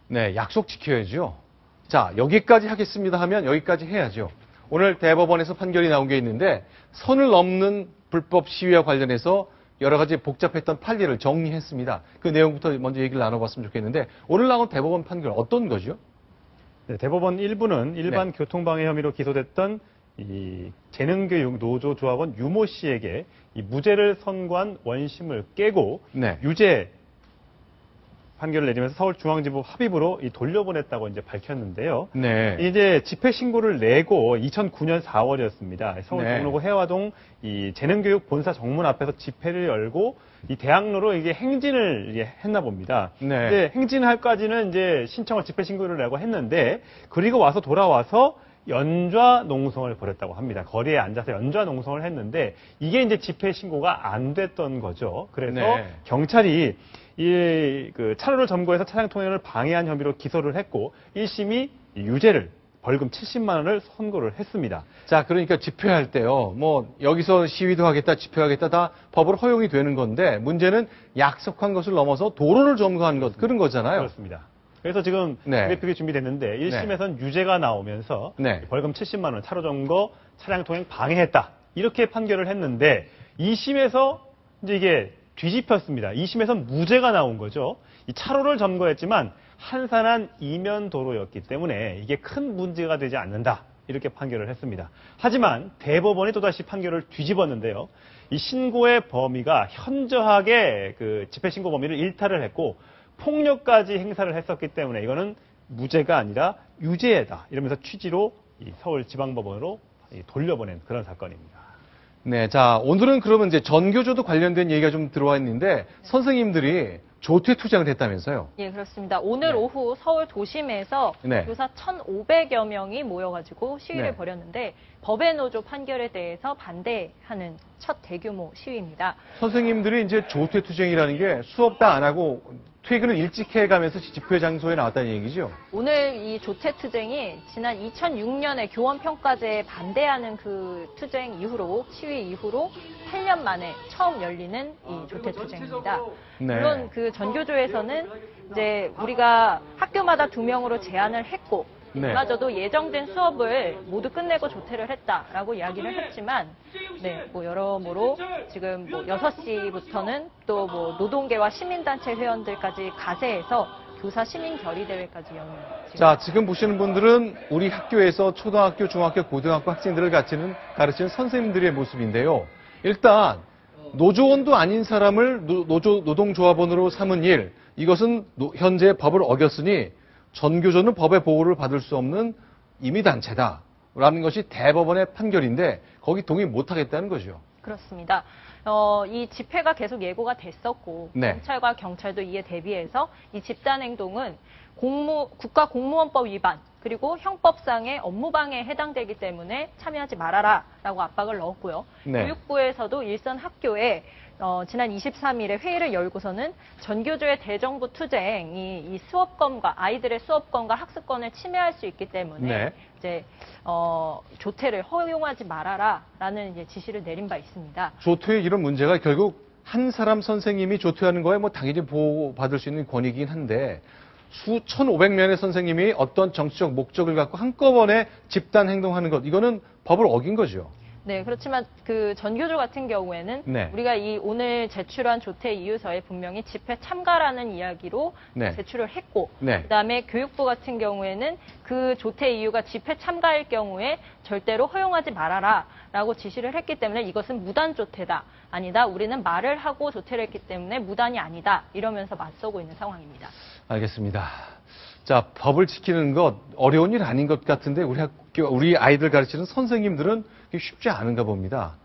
네, 약속 지켜야죠. 자, 여기까지 하겠습니다 하면 여기까지 해야죠. 오늘 대법원에서 판결이 나온 게 있는데 선을 넘는 불법 시위와 관련해서 여러 가지 복잡했던 판례를 정리했습니다. 그 내용부터 먼저 얘기를 나눠봤으면 좋겠는데 오늘 나온 대법원 판결 어떤 거죠? 네, 대법원 1부는 일반 네. 교통방해 혐의로 기소됐던 이 재능교육 노조 조합원 유모 씨에게 이 무죄를 선고한 원심을 깨고 네. 유죄 판결을 내리면서 서울중앙지법 합의부로 돌려보냈다고 이제 밝혔는데요. 네. 이제 집회 신고를 내고 2009년 4월이었습니다. 서울 네. 종로구 해화동 이 재능교육 본사 정문 앞에서 집회를 열고 이 대학로로 이게 행진을 했나 봅니다. 네. 근데 행진할까지는 이제 신청을 집회 신고를 내고 했는데 그리고 와서 돌아와서 연좌 농성을 벌였다고 합니다. 거리에 앉아서 연좌 농성을 했는데 이게 이제 집회 신고가 안 됐던 거죠. 그래서 네. 경찰이 그 차로를 점거해서 차량 통행을 방해한 혐의로 기소를 했고 1심이 유죄를 벌금 70만 원을 선고를 했습니다. 자, 그러니까 집회할 때요. 뭐 여기서 시위도 하겠다, 집회하겠다 다 법으로 허용이 되는 건데 문제는 약속한 것을 넘어서 도로를 점거한 것 그런 거잖아요. 그렇습니다. 그래서 지금 네. 그래픽이 준비됐는데 1심에서는 유죄가 나오면서 네. 벌금 70만 원, 차로 점거, 차량 통행 방해했다. 이렇게 판결을 했는데 2심에서 이제 이게 뒤집혔습니다. 2심에서는 무죄가 나온 거죠. 이 차로를 점거했지만 한산한 이면 도로였기 때문에 이게 큰 문제가 되지 않는다. 이렇게 판결을 했습니다. 하지만 대법원이 또다시 판결을 뒤집었는데요. 이 신고의 범위가 현저하게 그 집회 신고 범위를 일탈을 했고 폭력까지 행사를 했었기 때문에 이거는 무죄가 아니라 유죄다. 이러면서 취지로 이 서울지방법원으로 돌려보낸 그런 사건입니다. 네, 자, 오늘은 그러면 이제 전교조도 관련된 얘기가 좀 들어와 있는데 선생님들이 조퇴 투쟁을 했다면서요? 예, 그렇습니다. 오늘 네. 오후 서울 도심에서 네. 교사 1,500여 명이 모여가지고 시위를 네. 벌였는데 법의 노조 판결에 대해서 반대하는 첫 대규모 시위입니다. 선생님들이 이제 조퇴 투쟁이라는 게 수업 다 안 하고 퇴근을 일찍 해가면서 집회 장소에 나왔다는 얘기죠? 오늘 이 조퇴 투쟁이 지난 2006년에 교원평가제에 반대하는 그 투쟁 이후로, 시위 이후로 8년 만에 처음 열리는 이 조퇴 투쟁입니다. 네. 물론 그 전교조에서는 이제 우리가 학교마다 2명으로 제한을 했고, 네. 이마저도 예정된 수업을 모두 끝내고 조퇴를 했다라고 이야기를 했지만, 네, 뭐 여러모로 지금 뭐 6시부터는 또 뭐 노동계와 시민단체 회원들까지 가세해서 교사 시민 결의대회까지 여는. 자, 지금 보시는 분들은 우리 학교에서 초등학교, 중학교, 고등학교 학생들을 가르치는 선생님들의 모습인데요. 일단 노조원도 아닌 사람을 노동조합원으로 삼은 일, 이것은 현재 법을 어겼으니 전교조는 법의 보호를 받을 수 없는 임의단체다라는 것이 대법원의 판결인데 거기 동의 못하겠다는 거죠. 그렇습니다. 이 집회가 계속 예고가 됐었고 네. 검찰과 경찰도 이에 대비해서 이 집단행동은 국가공무원법 위반 그리고 형법상의 업무방해에 해당되기 때문에 참여하지 말아라라고 압박을 넣었고요. 네. 교육부에서도 일선 학교에 지난 23일에 회의를 열고서는 전교조의 대정부 투쟁이 이 수업권과 아이들의 수업권과 학습권을 침해할 수 있기 때문에 네. 이제 조퇴를 허용하지 말아라라는 이제 지시를 내린 바 있습니다. 조퇴의 이런 문제가 결국 한 사람 선생님이 조퇴하는 거에 뭐 당연히 보호받을 수 있는 권익이긴 한데 수천 500명의 선생님이 어떤 정치적 목적을 갖고 한꺼번에 집단 행동하는 것 이거는 법을 어긴 거죠. 네, 그렇지만 그 전교조 같은 경우에는 네. 우리가 이 오늘 제출한 조퇴 이유서에 분명히 집회 참가라는 이야기로 네. 제출을 했고, 네. 그다음에 교육부 같은 경우에는 그 조퇴 이유가 집회 참가일 경우에 절대로 허용하지 말아라라고 지시를 했기 때문에 이것은 무단 조퇴다. 아니다. 우리는 말을 하고 조퇴를 했기 때문에 무단이 아니다. 이러면서 맞서고 있는 상황입니다. 알겠습니다. 자, 법을 지키는 것 어려운 일 아닌 것 같은데 우리 아이들 가르치는 선생님들은 쉽지 않은가 봅니다.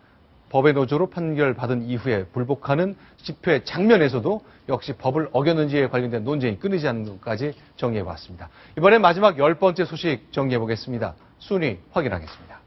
법의 노조로 판결받은 이후에 불복하는 집회 장면에서도 역시 법을 어겼는지에 관련된 논쟁이 끊이지 않는 것까지 정리해봤습니다. 이번엔 마지막 10번째 소식 정리해보겠습니다. 순위 확인하겠습니다.